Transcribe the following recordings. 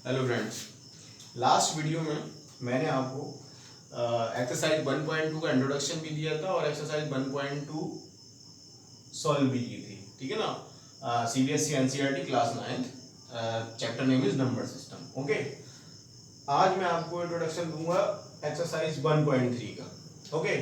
Hello friends, last video में मैंने आपको एक्सरसाइज 1.2 का इंट्रोडक्शन भी दिया था और एक्सरसाइज 1.2 सॉल्व भी की थी। ठीक है ना। CBSE NCERT class 9th, chapter name is number system. Okay, आज मैं आपको इंट्रोडक्शन दूंगा एक्सरसाइज 1.3 का। ओके,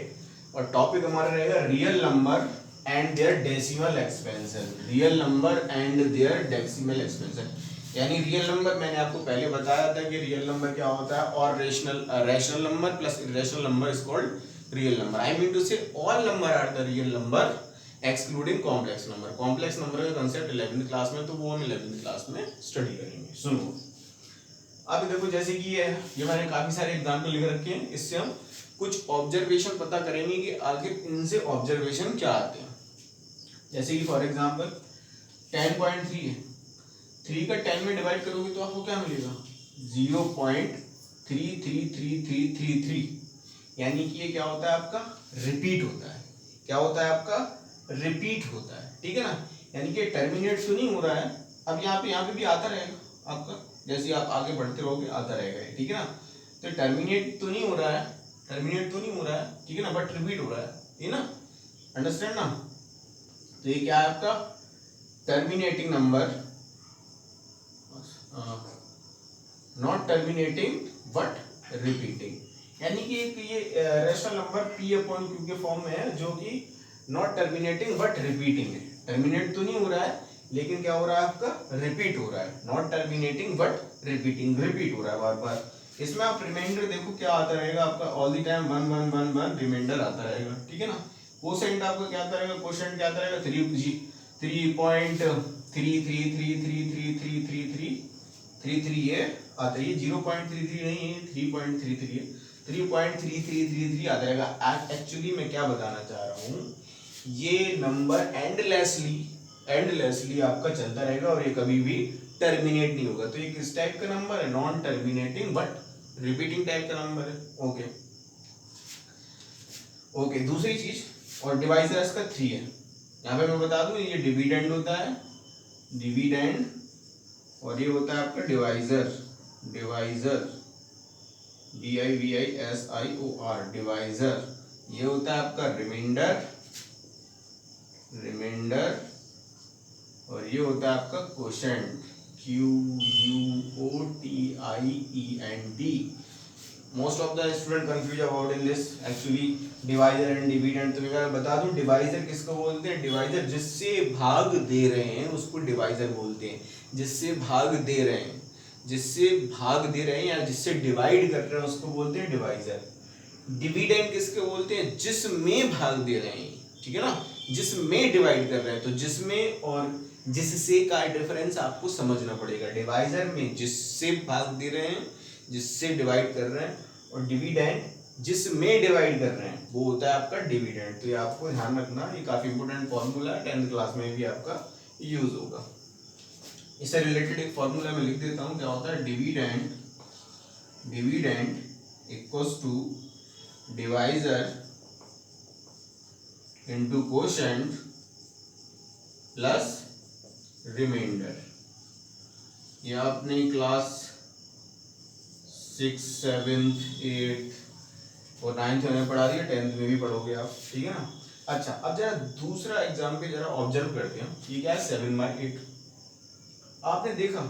और टॉपिक हमारा रहेगा real number and their decimal expansion. Real number and their decimal expansion यानी रियल नंबर मैंने आपको पहले बताया था कि रियल नंबर क्या होता है, और rational number plus irrational number is called real number. I mean to say all number are the real number excluding complex number. Complex number का कंसेप्ट 11th क्लास में, तो वो हम 11th क्लास में स्टडी करेंगे। सुनो, अब देखो, जैसे कि ये मैंने काफी सारे एग्जाम्पल लिख रखे हैं, इससे हम कुछ ऑब्जर्वेशन पता करेंगे कि आखिर इनसे ऑब्जर्वेशन क्या आते हैं। जैसे कि फॉर एग्जाम्पल 10.3 है, 3 का 10 में डिवाइड करोगे तो आपको क्या मिलेगा, 0.33333, यानी कि ये क्या होता है आपका, रिपीट होता है। क्या होता है आपका, रिपीट होता है। ठीक है ना, यानी कि टर्मिनेट तो नहीं हो रहा है। अब यहाँ पे भी आता रहेगा आपका, जैसे आप आगे बढ़ते रहोगे आता रहेगा। ठीक है ना, तो टर्मिनेट तो नहीं हो रहा है, टर्मिनेट तो नहीं हो रहा है, ठीक है ना, बट रिपीट हो रहा है, ये ना, अंडरस्टैंड ना। तो ये क्या है आपका, terminating number, not terminating but repeating, यानी कि ये rational number P upon Q के फॉर्म में है, जो कि नॉट टर्मिनेटिंग बट रिपीटिंग है। टर्मिनेट तो नहीं हो रहा है, लेकिन क्या हो रहा है आपका, रिपीट हो रहा है। Not terminating but repeating, repeat हो रहा है बार बार। इसमें आप रिमाइंडर देखो क्या आता रहेगा आपका, ऑल द टाइम 1 1 1 1 रिमाइंडर आता रहेगा। ठीक है ना, कोसेंट आपका क्या आता रहेगा, कोसेंट क्या आता रहेगा, 3.33333333 ये आता है। ये 0.33 नहीं है, 3.33 है, 3.3333 आता रहेगा। एक्चुअली मैं क्या बताना चाह रहा हूँ, ये नंबर एंडलेसली आपका चलता रहेगा और ये कभी भी टर्मिनेट नहीं होगा। तो ये किस टाइप का नंबर है, non terminating but repeating type का नंबर है। ओके ओके, दूसरी चीज, और डिवाइजर इसका 3 है। यहाँ पे मैं बता दूं, ये डिविडेंड होता है, डिविडेंड, और ये होता है आपका डिवाइजर, डिवाइजर DIVISIOR, डिवाइजर। ये होता है आपका रिमाइंडर, रिमाइंडर, और ये होता है आपका quotient, QUOTIENT। Most of the student confuse about in this actually divisor and dividend. तो मैं बता दूं, डिवाइजर किसको बोलते हैं, डिवाइजर जिससे भाग दे रहे हैं उसको डिवाइजर बोलते हैं। जिससे भाग दे रहे हैं, जिससे भाग दे रहे हैं या जिससे डिवाइड कर रहे हैं उसको बोलते हैं डिवाइजर। डिविडेंड किसके बोलते हैं, जिसमें भाग दे रहे हैं। ठीक है ना, जिसमें डिवाइड कर रहे हैं, तो जिसमें और जिससे का डिफरेंस आपको समझना पड़ेगा। डिवाइजर में जिससे भाग दे रहे हैं, जिससे डिवाइड कर रहे हैं, और डिविडेंड जिसमें डिवाइड कर रहे हैं, वो होता है आपका डिविडेंड। तो ये आपको ध्यान रखना, ये काफी इंपॉर्टेंट फॉर्मूला है, 10th क्लास में भी आपका यूज होगा। इससे रिलेटेड एक फॉर्मूला मैं लिख देता हूं, क्या होता है, dividend, dividend equals to divisor into quotient plus reminder. ये आपने क्लास 6, 7, 8 और 9th में पढ़ा दिया, 10th में भी पढ़ोगे आप। ठीक है ना। अच्छा, अब जरा दूसरा एग्जाम्पल जरा ऑब्जर्व करते हैं। ये क्या है, 7/8। आपने देखा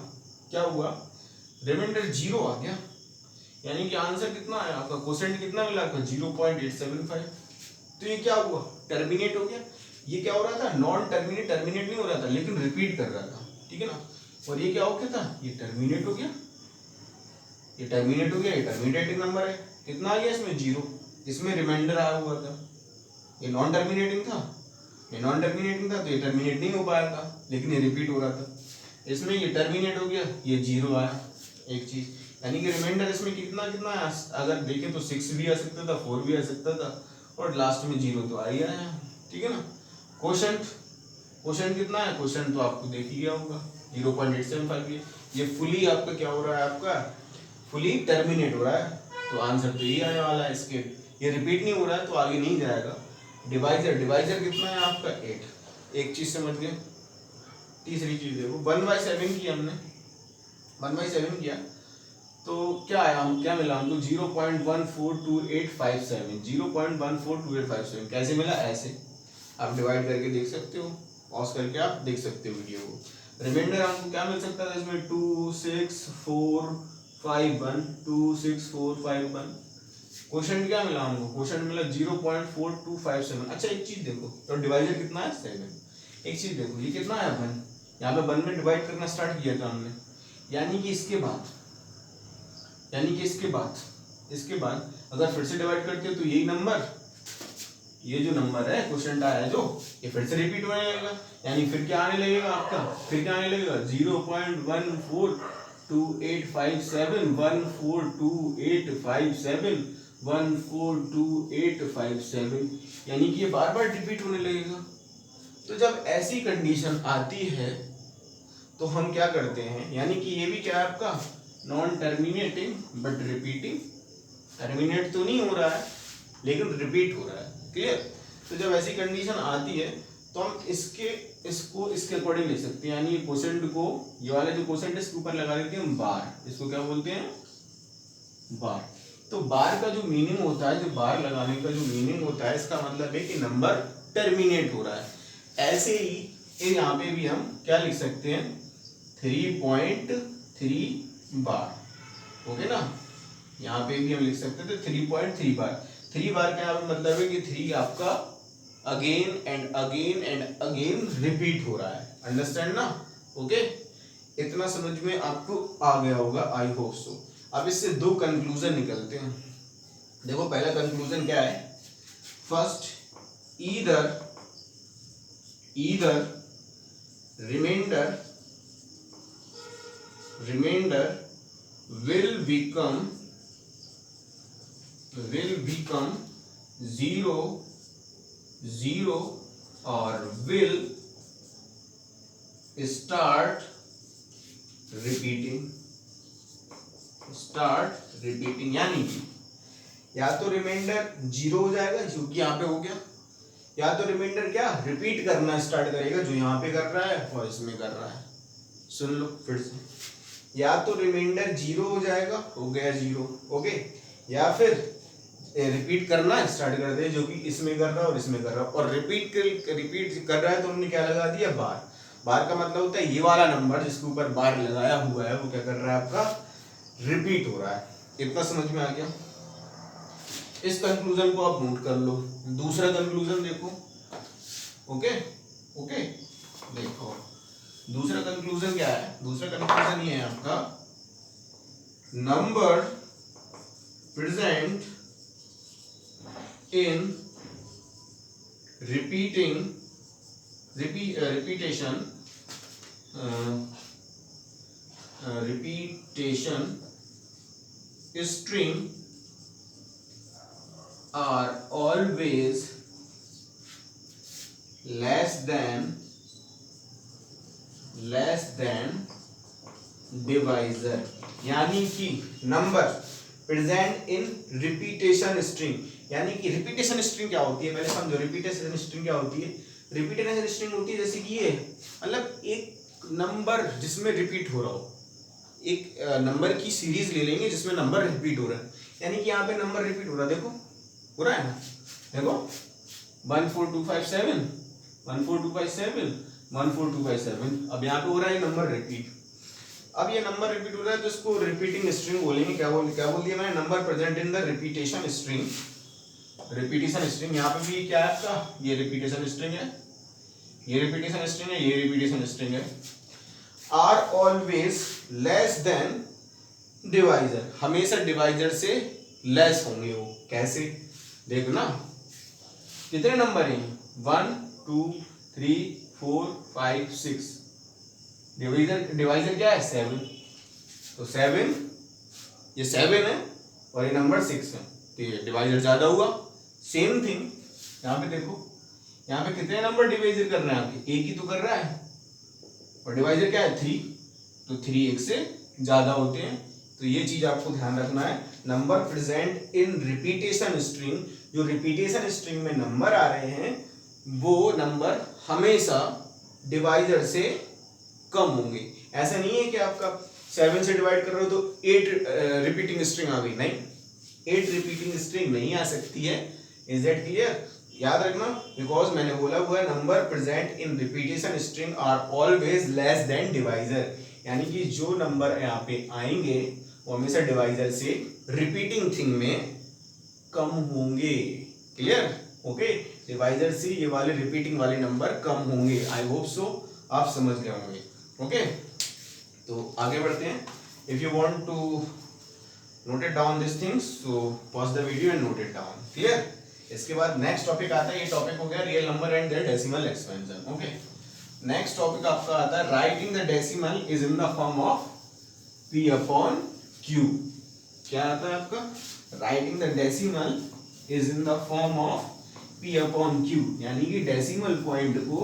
क्या हुआ, रिमाइंडर 0 आ गया, यानी कि आंसर कितना आया आपका, क्वोशंट कितना मिला आपका, 0.875। तो ये क्या हुआ, टर्मिनेट हो गया। ये क्या हो रहा था, नॉन टर्मिनेट, टर्मिनेट नहीं हो रहा था लेकिन रिपीट कर रहा था। ठीक है ना, और ये क्या हो गया था, ये टर्मिनेट हो गया, ये टर्मिनेट हो गया, ये टर्मिनेटिंग नंबर है। कितना आ गया इसमें, 0। इसमें रिमाइंडर आया हुआ था, ये नॉन टर्मिनेटिंग था, ये नॉन टर्मिनेटिंग था, तो ये टर्मिनेट नहीं हो पाया था, लेकिन ये रिपीट हो रहा था। इसमें ये टर्मिनेट हो गया, ये 0 आया। एक चीज, यानी कि रिमाइंडर इसमें कितना कितना आया, अगर देखें तो 6 भी आ सकता था, 4 भी आ सकता था, और लास्ट में 0 तो आ ही आया। ठीक है ना। क्वोशंट, क्वोशंट कितना है, क्वोशंट तो आपको देख ही गया होगा, 0.875। ये फुली आपका क्या हो रहा है, आपका फुली टर्मिनेट हो रहा है, तो आंसर तो यही आने वाला है इसके। ये रिपीट नहीं हो रहा है तो आगे नहीं जाएगा। डिवाइजर, डिवाइजर कितना है आपका, 8। एक चीज समझ गए। तीसरी चीज देखो, 1/7 की हमने 1/7 किया, तो क्या आया, हम क्या मिला हमको 0.142857, 0.142857 कैसे मिला, ऐसे आप डिवाइड करके देख सकते हो, पॉज करके आप देख सकते हो वीडियो को। रिमाइंडर हमको क्या मिल सकता है इसमें 26451, 26451। क्वेश्चन क्या मिला हमको, क्वेश्चन मिला 0.4257। अच्छा एक चीज देखो, तो डिवाइजर कितना है 7। एक चीज देखो ये कितना है अपन, यहाँ पे 1 में डिवाइड करना स्टार्ट किया था हमने, यानी कि इसके बाद अगर फिर से डिवाइड करते हो तो यही नंबर, ये जो नंबर है क्वेश्चन आया है जो, ये फिर से रिपीट होने लगेगा, यानी फिर क्या आने लगेगा आपका, फिर क्या आने लगेगा 0.142857, 1428571, 1428571, यानी कि ये बार बार रिपीट होने लगेगा। तो जब ऐसी कंडीशन आती है तो हम क्या करते हैं, यानी कि ये भी क्या है आपका non terminating but repeating, terminate तो नहीं हो रहा है लेकिन रिपीट हो रहा है, क्लियर। तो जब ऐसी कंडीशन आती है तो हम इसको इसके अकॉर्डिंग लिख सकते हैं, यानी ये कोसेंट को, ये वाला जो कोसेंट है इसके ऊपर लगा देते हैं हम बार, इसको क्या बोलते हैं, बार। तो बार का जो मीनिंग होता है, जो बार लगाने का जो मीनिंग होता है, इसका मतलब है कि नंबर टर्मिनेट हो रहा है। ऐसे ही यहाँ पे भी हम क्या लिख सकते हैं 3.3 बार, ओके ना, यहाँ पे भी हम लिख सकते हैं तो 3.3 बार। 3 बार का मतलब है कि 3 आपका again and again and again repeat हो रहा है, अंडरस्टैंड ना, ओके। इतना समझ में आपको आ गया होगा, आई होप सो। अब इससे दो कंक्लूजन निकलते हैं। देखो पहला कंक्लूजन क्या है, first either remainder will become 0 or will start repeating, यानी कि या तो रिमाइंडर 0 हो जाएगा जो कि यहाँ पे हो गया, या तो रिमाइंडर क्या रिपीट करना स्टार्ट करेगा जो यहाँ पे कर रहा है और इसमें कर रहा है। सुन लो फिर से, या तो रिमाइंडर 0 हो जाएगा, हो गया 0, ओके, या फिर रिपीट करना स्टार्ट कर दे जो कि इसमें कर रहा है और इसमें कर रहा है, और रिपीट कर रहा है तो हमने क्या लगा दिया बार। बार का मतलब होता है ये वाला नंबर जिसके ऊपर बार लगाया हुआ है वो क्या कर रहा है आपका रिपीट हो रहा है। इतना समझ में आ गया, इस कंक्लूजन को आप नोट कर लो। दूसरा कंक्लूजन देखो, ओके ओके, देखो दूसरा कंक्लूजन क्या है, दूसरा कंक्लूजन ये है आपका number present in repetition string are always less than divisor, यानी कि number present in repetition string, यानी कि रिपीटेशन स्ट्रिंग क्या होती है पहले समझो। रिपीटेशन स्ट्रिंग क्या होती है, रिपीटेशन स्ट्रिंग होती है जैसे कि ये मतलब एक नंबर जिसमें रिपीट हो रहा हो, एक नंबर की सीरीज ले लेंगे जिसमें नंबर रिपीट हो रहा है, यानी कि यहाँ पे नंबर रिपीट हो रहा है, देखो हो रहा है ना, देखो 14257 14257 14257, अब यहाँ पे हो रहा है नंबर रिपीट। अब ये नंबर रिपीट हो रहा है तो इसको रिपीटिंग स्ट्रिंग बोलेंगे। क्या बोल दिया मैंने, number present in the repetition string. Repetition string यहाँ पे भी क्या है आपका, ये रिपीटेशन स्ट्रिंग है, ये रिपीटेशन स्ट्रिंग है, ये रिपीटेशन स्ट्रिंग है। Are always less than divisor, हमेशा डिवाइजर से लेस होंगे वो, कैसे देखो ना, कितने नंबर हैं 1 2 3 4 5 6, डिवाइजर क्या है 7, तो 7 ये 7 है और ये नंबर 6 है तो ये डिवाइजर ज्यादा हुआ। सेम थिंग यहाँ पे देखो, यहाँ पे कितने नंबर डिवाइजर कर रहे हैं आपके, एक ही तो कर रहा है और डिवाइजर क्या है 3, तो 3 एक से ज्यादा होते हैं। तो ये चीज आपको ध्यान रखना है, number present in repetition string, जो रिपीटेशन स्ट्रिंग में नंबर आ रहे हैं वो नंबर हमेशा डिवाइजर से कम होंगे। ऐसा नहीं है कि आपका 7 से डिवाइड कर रहे हो तो 8 रिपीटिंग स्ट्रिंग आ गई, नहीं 8 रिपीटिंग स्ट्रिंग नहीं आ सकती है। Is that clear? याद रखना, बिकॉज मैंने बोला हुआ है number present in repetition string are always less than divisor, यानी कि जो नंबर यहाँ पे आएंगे वो हमेशा डिवाइजर से रिपीटिंग थिंग में कम होंगे। क्लियर? ओके, डिवाइजर से ये वाले रिपीटिंग वाले नंबर कम होंगे। आई होप सो आप समझ गए होंगे। ओके, तो आगे बढ़ते हैं। If you want to note it down this things so pause the video and note it down. Clear? इसके बाद नेक्स्ट टॉपिक आता है, ये टॉपिक हो गया real number and their decimal expansion. Okay, next topic आपका आता है writing the decimal is in the form of p upon q। क्या आता है आपका? Writing the decimal is in the form of p upon q, यानी कि decimal point को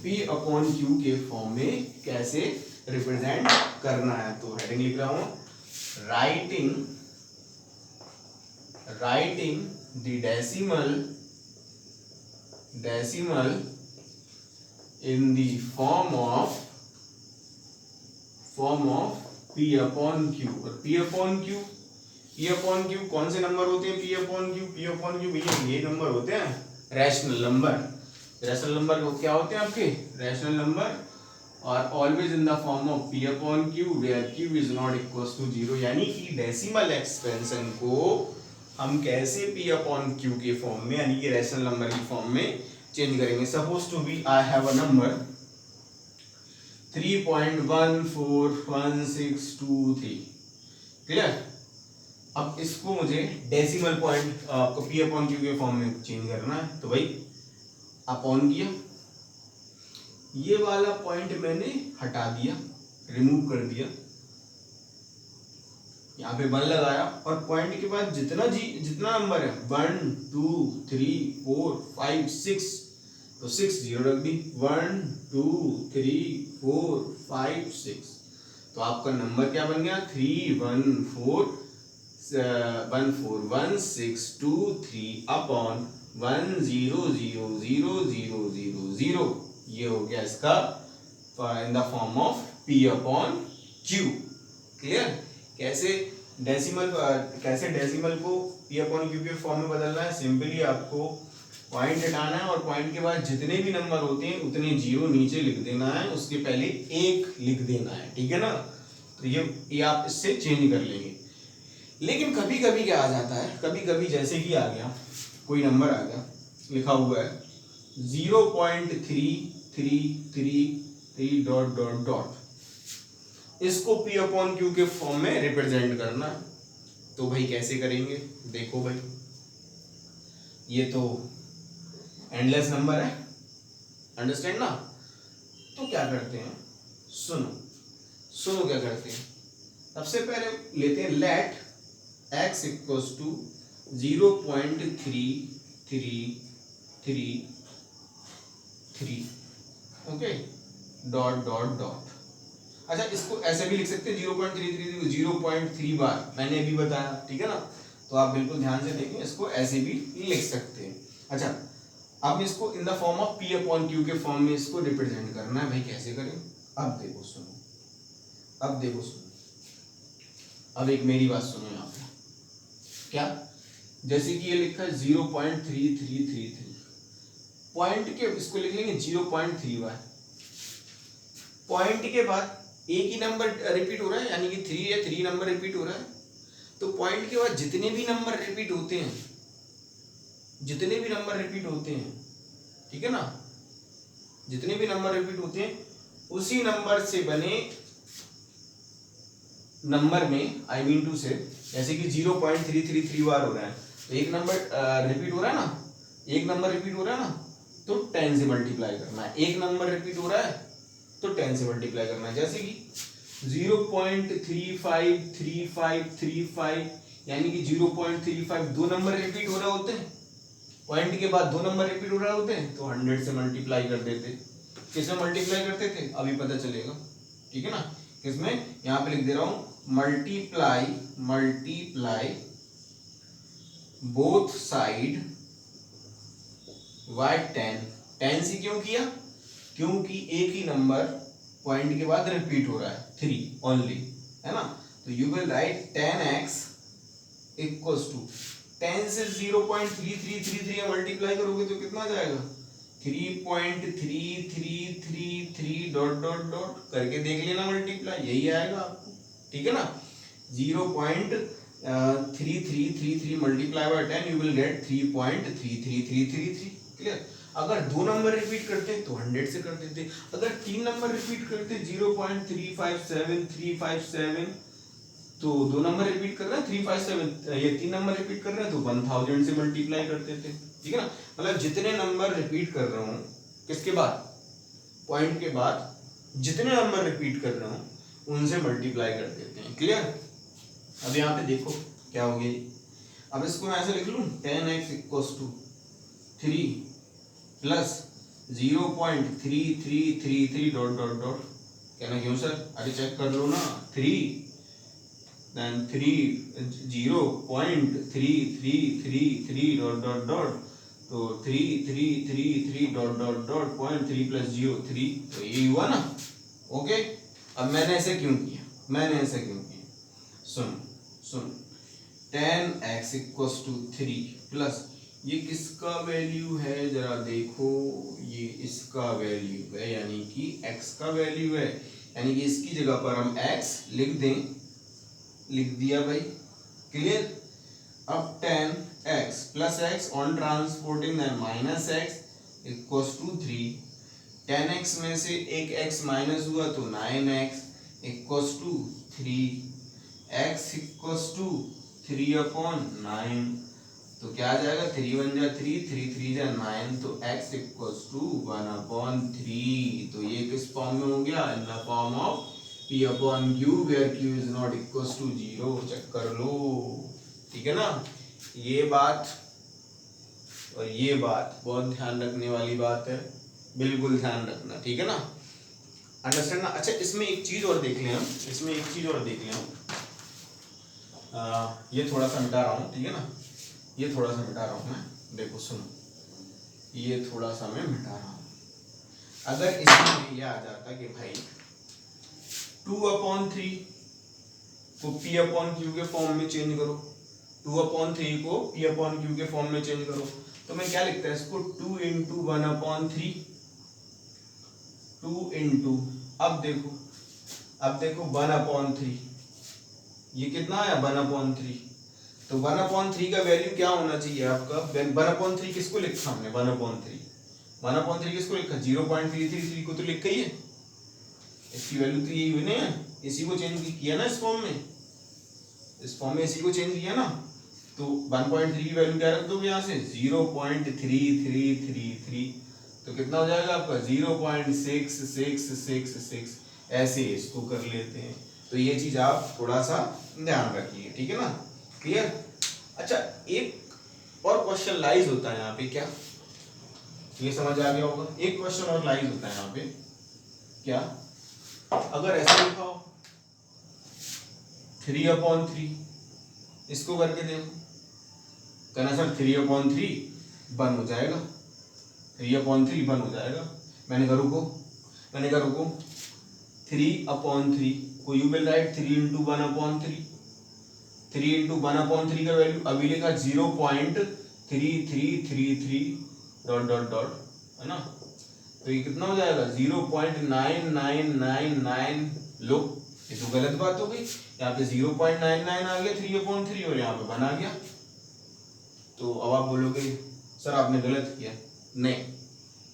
p अपॉन q के फॉर्म में कैसे रिप्रेजेंट करना है। तो हेडिंग लिख रहा हूं, writing the decimal in the form of p upon q। और p upon q कौन से नंबर होते हैं? p upon q भैया ये नंबर होते हैं रैशनल नंबर। रैशनल नंबर क्या होते हैं आपके? रैशनल नंबर और always in the form of p upon q where q is not equals to 0, यानी कि डेसिमल एक्सपेंशन को हम कैसे p upon q के फॉर्म में, यानी कि रैशनल नंबर की फॉर्म में चेंज करेंगे। Suppose to be I have a number 3.141623। Clear? अब इसको मुझे डेसिमल पॉइंट आपको p अपॉन q के फॉर्म में चेंज करना है। तो भाई अपॉन किया, ये वाला पॉइंट मैंने हटा दिया, रिमूव कर दिया, यहाँ पे 1 लगाया और पॉइंट के बाद जितना नंबर है 1 2 3 4 5 6, तो 6 0 रख दी। 1 2 3 4 5 6, तो आपका नंबर क्या बन गया? 3141623 अपॉन 1000000। ये हो गया इसका इन the form of p upon q। Clear? कैसे डेसिमल को p अपॉन q के फॉर्म में बदलना है? सिंपली आपको पॉइंट हटाना है और पॉइंट के बाद जितने भी नंबर होते हैं उतने जीरो नीचे लिख देना है, उसके पहले 1 लिख देना है। ठीक है ना? तो ये आप इससे चेंज कर लेंगे। लेकिन कभी कभी क्या आ जाता है, कभी कभी जैसे कि आ गया कोई नंबर आ गया, लिखा हुआ है 0.3333 डॉट डॉट डॉट, इसको p अपॉन q के फॉर्म में रिप्रेजेंट करना। तो भाई कैसे करेंगे? देखो भाई, ये तो एंडलेस नंबर है, अंडरस्टैंड ना? तो क्या करते हैं, सुनो क्या करते हैं। सबसे पहले लेते हैं let x equals to 0.3333 okay dot dot dot. अच्छा, इसको ऐसे भी लिख सकते हैं 0.33 0.3 बार, मैंने अभी बताया। ठीक है ना? तो आप बिल्कुल ध्यान से देखें, इसको ऐसे भी लिख सकते हैं। अच्छा, अब इसको इन the form of p upon q के फॉर्म में इसको रिप्रेजेंट करना है। भाई कैसे करें? अब देखो सुनो, अब एक मेरी बात सुनो यहाँ पे। क्या? जैसे कि ये लिखा है 0.3333, पॉइंट के इसको लिख लेंगे 0.3 बार। पॉइंट के बाद एक ही नंबर रिपीट हो रहा है, यानी कि 3 या 3 नंबर रिपीट हो रहा है। तो पॉइंट के बाद जितने भी नंबर रिपीट होते हैं, ठीक है ना, जितने भी नंबर रिपीट होते हैं उसी नंबर से बने नंबर में, आई मीन टू से, जैसे कि 0.333 बार हो रहा है तो एक नंबर रिपीट हो रहा है ना, तो 10 से मल्टीप्लाई करना है। एक नंबर रिपीट हो रहा है तो 10 से मल्टीप्लाई करना है। जैसे कि 0.353535, यानी कि 0.35 दो नंबर रिपीट हो रहे होते हैं, पॉइंट के बाद 2 नंबर रिपीट हो रहे होते हैं, तो 100 से मल्टीप्लाई कर देते। किसमें मल्टीप्लाई करते थे अभी पता चलेगा। ठीक है ना? किसमें? यहाँ पे लिख दे रहा हूं, मल्टीप्लाई बोथ साइड बाय 10 से क्यों किया? क्योंकि एक ही नंबर पॉइंट के बाद रिपीट हो रहा है, 3 ओनली, है ना। तो you will write 10x equals to 10 से 0.3333 मल्टीप्लाई करोगे तो कितना आ जाएगा 3.3333 डॉट डॉट डॉट करके देख लेना मल्टीप्लाई, यही आएगा आपको, ठीक है ना। 0.3333 multiply by 10 you will get 3.33333। Clear. अगर 2 नंबर रिपीट करते तो 100 से कर देते, अगर 3 नंबर रिपीट करते 0.357357 तो 2 नंबर रिपीट कर रहे हैं 357, ये 3 नंबर रिपीट कर रहे हैं तो 1000 से मल्टीप्लाई करते थे, ठीक है ना। मतलब जितने नंबर रिपीट कर रहा हूँ किसके बाद, पॉइंट के बाद जितने नंबर रिपीट कर रहा हूँ उनसे मल्टीप्लाई कर देते हैं। क्लियर। अब यहाँ पे देखो क्या हो गया जी, अब इसको मैं ऐसे लिख लूँ 10x equals to 3 plus 0.3333 dot dot dot, कहना क्यों सर, अरे चेक कर लो ना, 3 then 0.3333 डॉट डॉट डॉट, तो 3333 डॉट डॉट डॉट 0.3 प्लस 0 3, तो ये हुआ ना। ओके। अब मैंने ऐसे क्यों किया, सुन 10x इक्वल्स टू 3 प्लस ये किसका वैल्यू है जरा देखो, ये इसका वैल्यू है यानी कि x का वैल्यू है, यानी कि इसकी जगह पर हम x लिख दें, लिख दिया भाई। क्लियर। अब 10x plus x on transporting then minus x equals to 3, 10x में से एक x माइनस हुआ तो 9x equals to 3, x equals to 3/9, तो क्या आ जाएगा 3 1 जा 3, 3 3 जा 9, तो x इक्वल्स टू 1/3। तो ये किस फॉर्म में हो गया, in the form of P/Q where Q is not equals to 0। Check कर लो, ठीक है ना। ये बात और ये बात बहुत ध्यान रखने वाली बात है, बिल्कुल ध्यान रखना, ठीक है ना, अंडरस्टैंड ना। अच्छा इसमें एक चीज और देख लें हम, ये थोड़ा सा मिटा रहा हूँ, ठीक है ना, ये थोड़ा सा मिटा रहा हूँ मैं, देखो सुनो, ये थोड़ा सा मैं मिटा रहा हूँ। अगर इसमें ये आ जाता कि भाई 2/3 को P/Q के फॉर्म में चेंज करो, 2/3 को P/Q के फॉर्म में चेंज करो, तो मैं क्या लिखता है इसको 2 × 1/3, 2 इंटू, अब देखो 1/3, ये कितना आया 1/3, तो 1/3 का वैल्यू क्या होना चाहिए आपका, 1/3 किसको लिखा हमने, 1/3 किसको लिखा, 0.333 को तो लिखा ही है, इसकी वैल्यू तो यही हुई ना, इसी को चेंज किया ना इस फॉर्म में इसी को चेंज किया ना, तो 1.3 की वैल्यू क्या रख दोगे यहाँ से 0.3333, तो कितना हो जाएगा आपका 0.6666, ऐसे इसको कर लेते हैं। तो ये चीज आप थोड़ा सा ध्यान रखिए, ठीक है ना। क्लियर। अच्छा एक और क्वेश्चन लाइज होता है यहाँ पे, क्या ये समझ आ गया होगा, एक क्वेश्चन और लाइज होता है यहाँ पे, क्या अगर ऐसे लिखा हो 3/3, इसको करके देखो, कहना सर 3/3 1 हो जाएगा, 3/3 1 हो जाएगा, मैंने कहा रुको 3/3 को यू विल राइट 3 × 1/3, 3 × 1/3 का वैल्यू अभी लिखा 0.3333 डॉट डॉट डॉट, है ना, तो ये कितना हो जाएगा 0.9999, लो ये तो गलत बात हो गई, यहाँ पे 0.99 आ गया 3/3 और यहाँ पे 1 आ गया, तो अब आप बोलोगे सर आपने गलत किया, नहीं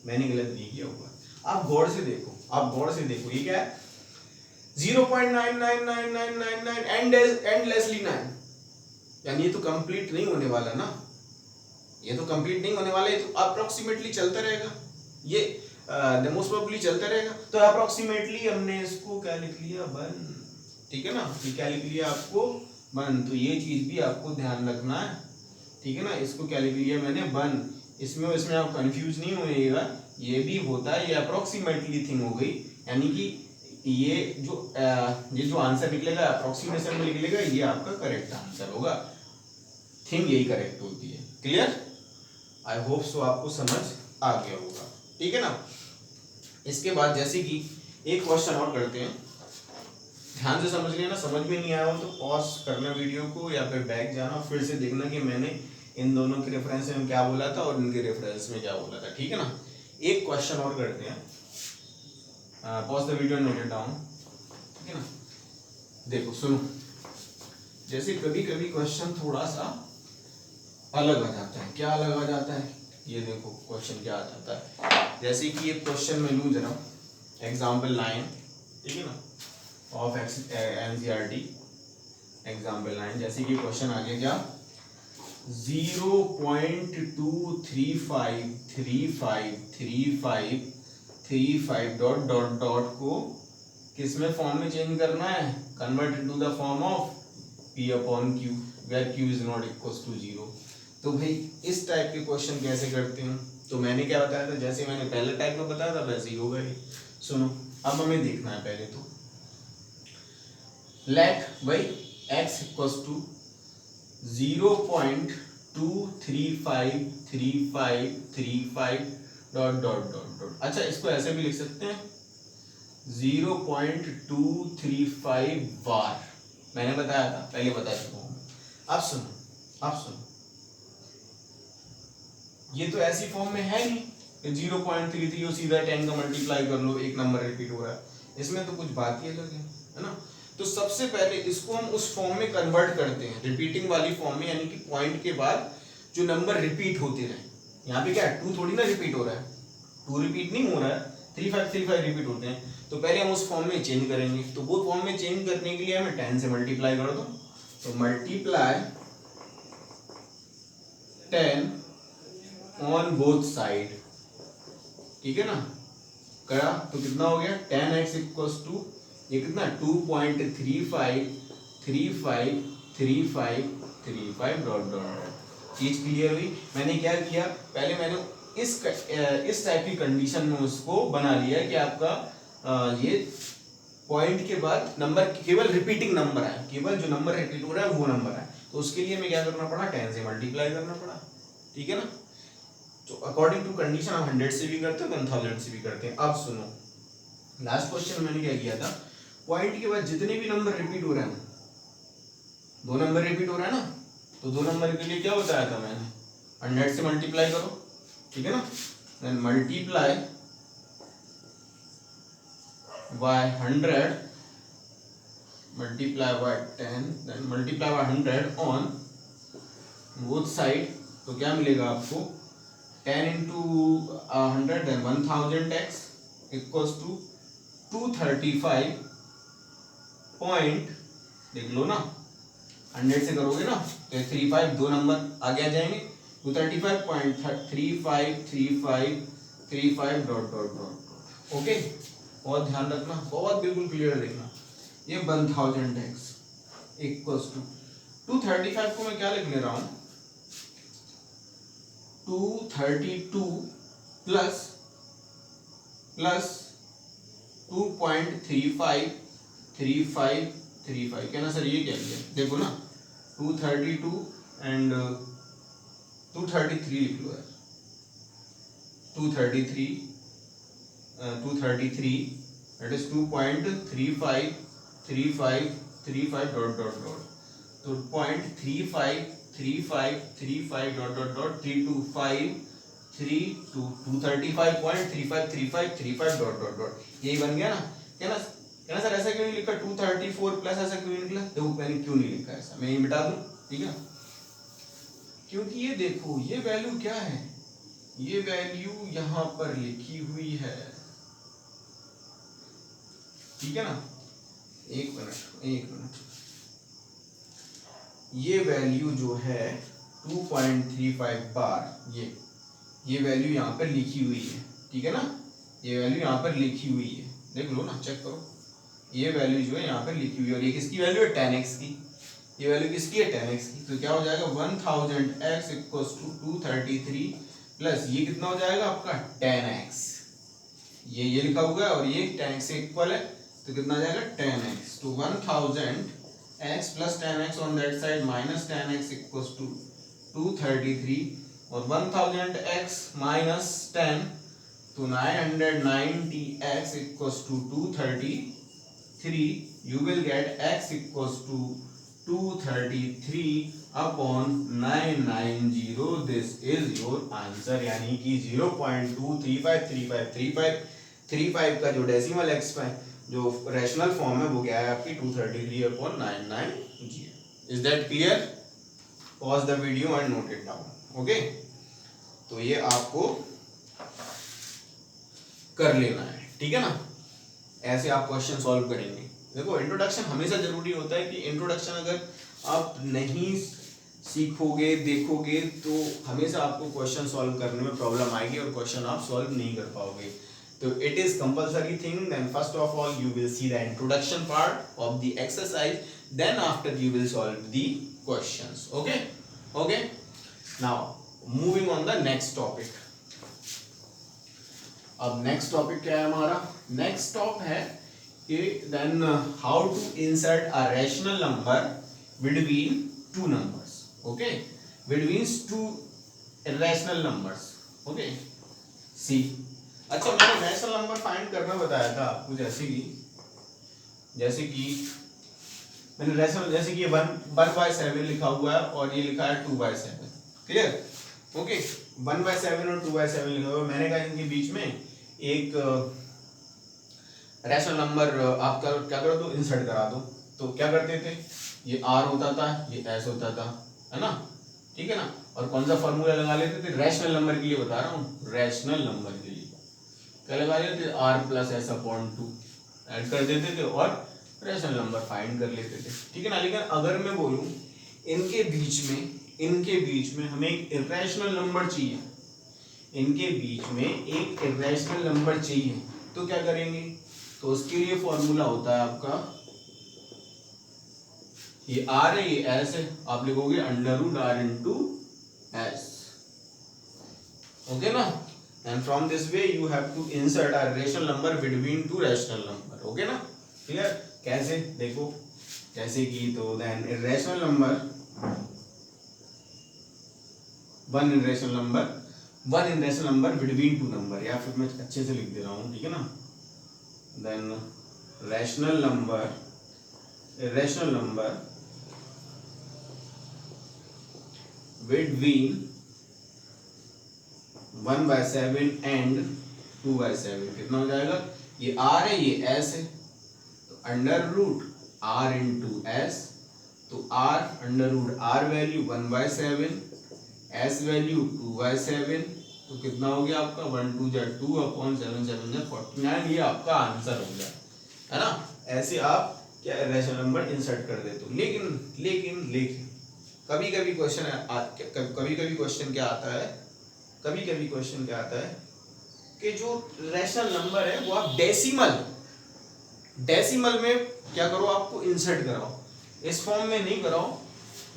मैंने गलत नहीं किया होगा, आप गौर से देखो, ये क्या है 0.999999 एंडलेसली 9, यानी ये तो कंप्लीट नहीं होने वाला ना, ये तो अप्रोक्सीमेटली चलता रहेगा, ये मोस्ट प्रोबेबली चलता रहेगा, तो अप्रोक्सीमेटली हमने इसको क्या लिख लिया 1, ठीक है ना, ये क्या लिख लिया आपको 1, तो ये चीज भी आपको ध्यान रखना है, ठीक है ना, इसको क्या लिख लिया मैंने 1, इसमें आप कंफ्यूज नहीं होइएगा, ये भी होता है, ये अप्रोक्सीमेटली थिंग हो गई, यानी कि ये जो आंसर निकलेगा अप्रोक्सीमेशन में निकलेगा, ये आपका करेक्ट आंसर होगा, थिंग यही करेक्ट होती है। क्लियर। आई होप सो आपको समझ आ गया होगा, ठीक है ना। इसके बाद जैसे कि एक क्वेश्चन और करते हैं, ध्यान से समझ लेना, समझ में नहीं आया हो तो पॉज करना वीडियो को या फिर बैक जाना, फिर से देखना कि मैंने इन दोनों के रेफरेंस में क्या बोला था और इनके रेफरेंस में क्या बोला था, ठीक है ना। एक क्वेश्चन और करते हैं, pause the video, note it down, ठीक है ना। देखो सुनो, जैसे कभी कभी क्वेश्चन थोड़ा सा अलग आ जाता है। क्या अलग आ जाता है, ये देखो क्वेश्चन क्या आ जाता है। जैसे कि ये क्वेश्चन मैं लूँ जरा, एग्जाम्पल 9, ठीक है ना, ऑफ NCERT एग्जाम्पल 9। जैसे कि क्वेश्चन आ गया क्या, 0.2353535 डॉट डॉट डॉट को किस में फॉर्म में चेंज करना है, convert into the form of P upon Q where Q is not equals to 0। तो भाई इस टाइप के क्वेश्चन कैसे करते हैं, तो मैंने क्या बताया था, जैसे मैंने पहले टाइप में बताया था वैसे ही होगा ये। सुनो, अब हमें देखना है पहले तो, लेट भाई x equals to 0.2353535 dot dot dot dot. अच्छा, इसको ऐसे भी लिख सकते हैं 0.235 बार, मैंने बताया था, पहले बता चुका हूं। अब सुनो, अब सुनो, ये तो ऐसी फॉर्म में है नहीं 0.33 और सीधा 10 का मल्टीप्लाई कर लो, एक नंबर रिपीट हो रहा है, इसमें तो कुछ बात ही अलग है ना। तो सबसे पहले इसको हम उस फॉर्म में कन्वर्ट करते हैं, रिपीटिंग वाली फॉर्म में, यानी कि पॉइंट के बाद जो नंबर रिपीट होते रहे। यहाँ पे क्या है, 2 थोड़ी ना रिपीट हो रहा है, 2 रिपीट नहीं हो रहा है, 3535 रिपीट होते हैं। तो पहले हम उस फॉर्म में चेंज करेंगे, तो वो फॉर्म में चेंज करने के लिए हमें 10 से मल्टीप्लाई कर दो, तो मल्टीप्लाई 10 ऑन बोथ साइड, ठीक है ना, करा तो कितना हो गया, 10x इक्वल्स टू ये कितना 2.353535 डॉट डॉट। चीज क्लियर हुई। मैंने क्या किया, पहले मैंने इस टाइप की कंडीशन में उसको बना लिया कि आपका ये पॉइंट के बाद नंबर केवल रिपीटिंग नंबर है, केवल जो नंबर रिपीट हो रहा है वो नंबर है। तो उसके लिए हमें क्या करना पड़ा, 10 से मल्टीप्लाई करना पड़ा, ठीक है ना। तो अकॉर्डिंग टू कंडीशन आप 100 से भी करते हो, 1000 से भी करते हैं। अब सुनो, लास्ट क्वेश्चन मैंने क्या किया था, पॉइंट के बाद जितने भी नंबर रिपीट हो रहे हैं, 2 नंबर रिपीट हो रहा है ना, तो 2 नंबर के लिए क्या बताया था मैंने, 100 से मल्टीप्लाई करो, ठीक है ना। Then multiply by 100, multiply by 10, then multiply by 100 on both side. तो क्या मिलेगा आपको, 10 into 100 then 1000x equals to 235 point, देख लो ना, 100 से करोगे ना तो 35 दो नंबर आगे आ जाएंगे, 235.353535 डॉट डॉट डॉट। ओके, बहुत ध्यान रखना, बहुत बिल्कुल क्लियर देखना। ये 1000x इक्वल्स टू 235 को मैं क्या लिख ले रहा हूं, 232 प्लस 2.353535, क्या ना सर, ये क्या लिया, देखो ना 232 एंड 233 लिख लो यार, 233 that is 2.353535 dot dot dot. तो 0.353535 dot dot dot 2353535 dot dot dot, यही बन गया ना। क्या ना सर, ऐसा क्यों नहीं लिखा 234 प्लस, ऐसा क्यों नहीं निकला, देखो मैंने क्यों नहीं लिखा ऐसा, मैं ये मिटा दूं, ठीक है। क्योंकि ये देखो, ये वैल्यू क्या है, ये वैल्यू यहां पर लिखी हुई है, ठीक है ना। एक मिनट, ये वैल्यू जो है 2.35 बार, ये वैल्यू यहाँ पर लिखी हुई है, ठीक है ना, ये वैल्यू यहाँ पर लिखी हुई है, देख लो ना, चेक करो, ये वैल्यू जो है यहाँ पर लिखी हुई है, और ये किसकी वैल्यू है, 10x की, ये वैल्यू किसकी है, 10x की। तो क्या हो जाएगा, 1000x इक्वल्स टू 233 प्लस ये कितना हो जाएगा आपका 10x, ये लिखा हुआ है और ये 10x से इक्वल है, तो कितना आ जाएगा 10x। तो 1000x plus 10x on that side minus 10x equals to 233, और 1000x minus 10 तो 990x equals to 233, you will get x equals to 233 upon 990. This is your answer, यानी कि 0.2353535 का जो डेसिमल एक्स जो रैशनल फॉर्म है वो क्या है आपकी 233 upon 990. Is that clear? Pause the video and note it down. Okay? तो ये आपको कर लेना है, ठीक है ना? ऐसे आप क्वेश्चन सॉल्व करेंगे. देखो इंट्रोडक्शन हमेशा जरूरी होता है कि इंट्रोडक्शन अगर आप नहीं सीखोगे देखोगे तो हमेशा आपको क्वेश्चन सॉल्व करने में प्रॉब्लम आएगी और क्वेश्चन आप सॉल्व नहीं कर पाओगे. तो it is compulsory thing. Then first of all you will see the introduction part of the exercise, then after you will solve the questions. Okay okay. Now moving on the next topic. अब next topic क्या है हमारा? Next top है कि then how to insert a rational number between two numbers. Okay, between two rational numbers. Okay see. अच्छा मैंने rational number find करना बताया था आपको, जैसे कि मैंने रैशनल जैसे कि 1/7 लिखा हुआ है और ये लिखा है 2/7. क्लियर? ओके, 1/7 और 2/7 लिखा हुआ है. मैंने कहा इनके बीच में एक रैशनल नंबर आप क्या करो तो इंसर्ट करा दो. तो क्या करते थे, ये r होता था, ये s होता था, है ना? ठीक है ना? और कौन सा फॉर्मूला लगा लेते थे रैशनल नंबर के लिए, बता रहा हूँ रैशनल नंबर के लिए क्या लगा लेते थे, r + s/2 ऐड कर देते थे और रैशनल नंबर फाइंड कर लेते थे. ठीक है ना? लेकिन अगर मैं बोलूँ इनके बीच में हमें एक इर्रेशनल नंबर चाहिए, इनके बीच में एक इर्रेशनल नंबर चाहिए, तो क्या करेंगे? तो उसके लिए फॉर्मूला होता है आपका, ये r है ये s है, आप लिखोगे √r × s. ओके ना? And from this way you have to insert a rational number between two rational number. Okay ना? क्लियर? कैसे? देखो कैसे की. तो then irrational number one irrational number between two number, या फिर मैं अच्छे से लिख दे रहा हूँ, ठीक है ना? Then rational number between 1/7 and 2/7. कितना हो जाएगा? ये r है ये s है, तो √r × s. तो r वैल्यू 1/7, s वैल्यू 2/7. तो कितना हो गया आपका 1 2 2 अपॉन 7 7 49. ये आपका आंसर हो गया, है ना? ऐसे आप क्या रैशनल नंबर इंसर्ट कर देते हो. लेकिन कभी कभी क्वेश्चन क्या आता है कि जो रैशनल नंबर है वो आप डेसिमल में क्या करो, आपको इंसर्ट कराओ. इस फॉर्म में नहीं कराओ,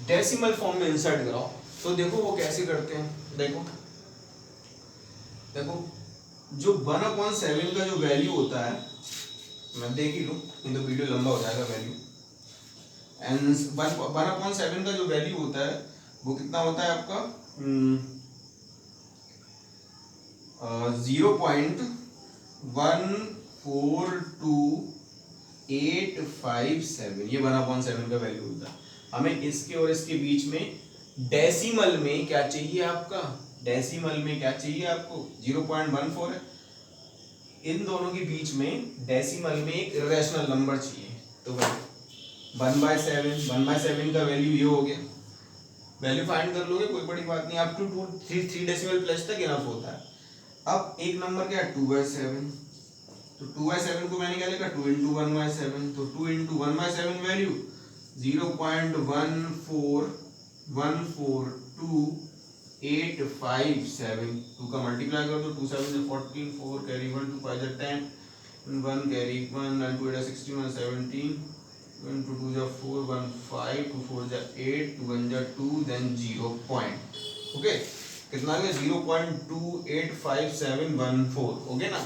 डेसिमल फॉर्म में इंसर्ट कराओ. तो देखो वो कैसे करते हैं. देखो जो 1/7 का जो वैल्यू होता है, मैं देख ही लूँ नहीं तो वीडियो लंबा हो जाएगा. वैल्यू एंड 1/7 का जो वैल्यू होता है वो कितना होता है आपका 0.142857. ये 1/7 का वैल्यू होता है. हमें इसके और इसके बीच में डेसिमल में क्या चाहिए आपको 0.14 है. इन दोनों के बीच में डेसिमल में एक इर्रेशनल नंबर चाहिए. तो 1/7 का वैल्यू ये हो गया. वैल्यू फाइंड कर लोगे, कोई बड़ी बात नहीं. अप टू 3 डेसिमल प्लेस तक इनफ होता है. अब एक नंबर क्या है 2/7. तो 2/7 को मैंने क्या लिखा 2 × 1/7. तो 2 × 1/7 वैल्यू 0.1414287. 2 का मल्टीप्लाई कर दो, 2 7 से 14, 4 carry 1, 2 5 10, 1 carry 1, 9 2 16, 1 17, 1 2 2 4, 1 5, 2 4 8, 2 1 2, then 0 point. Okay, कितना आ गया 0.285714. ओके ना?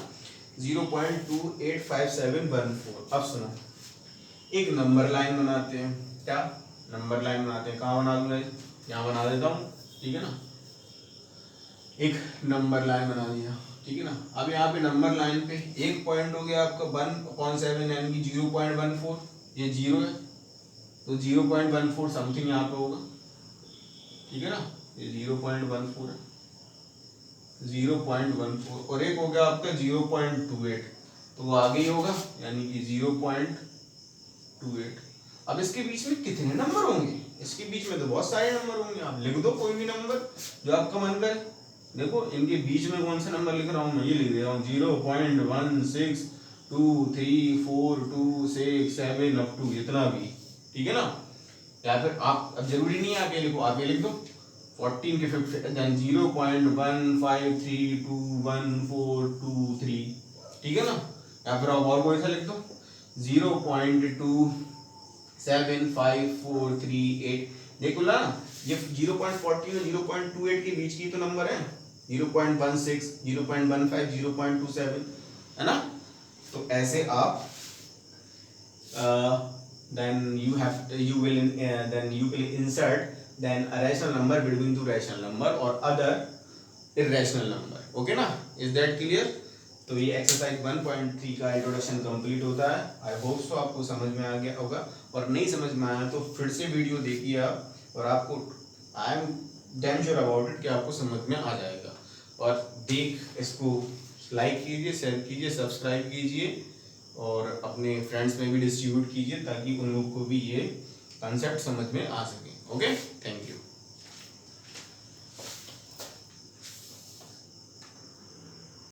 0.285714. अब सुनो, एक नंबर लाइन बनाते हैं. क्या नंबर लाइन बनाते हैं? कहाँ बना दूंगा? यहाँ बना देता हूँ, ठीक है ना? एक नंबर लाइन बना दिया, ठीक है ना? अब यहाँ पे नंबर लाइन पे एक पॉइंट हो गया आपका 1/7 यानी कि 0.14. ये 0 है तो 0.14 समथिंग यहाँ पे होगा, ठीक है ना, ये 0.14 है, 0.14 और एक हो गया आपका 0.28 तो वो आगे ही होगा यानी कि 0.28। अब इसके बीच में कितने नंबर होंगे, इसके बीच में तो बहुत सारे नंबर होंगे, आप लिख दो कोई भी नंबर जो आपका मन करे। देखो इनके बीच में कौन सा नंबर लिख रहा हूँ मैं, ये लिख दे रहा हूँ 0.16234267 अप टू इतना भी, ठीक है ना। या फिर आप अब जरूरी नहीं है आगे लिखो, आगे लिख दो 14 के 50 देन 0.15321423, ठीक है ना। या फिर आप और कोई सा लिख दो 0.275438। देखो ना ये 0.14 और 0.28 के बीच की तो नंबर है, 0.16 0.15 0.27 है ना। तो ऐसे आप then you will insert then a rational number between two rational number or other irrational number, okay ना, is that clear। तो ये एक्सरसाइज 1.3 का इंट्रोडक्शन कंप्लीट होता है। आई होप सो आपको समझ में आ गया होगा, और नहीं समझ में आया तो फिर से वीडियो देखिए आप, और आपको I am damn sure about it कि आपको समझ में आ जाएगा। और देख इसको लाइक कीजिए, शेयर कीजिए, सब्सक्राइब कीजिए और अपने फ्रेंड्स में भी डिस्ट्रीब्यूट कीजिए ताकि उन लोग को भी ये कंसेप्ट समझ में आ सके। Okay, thank you.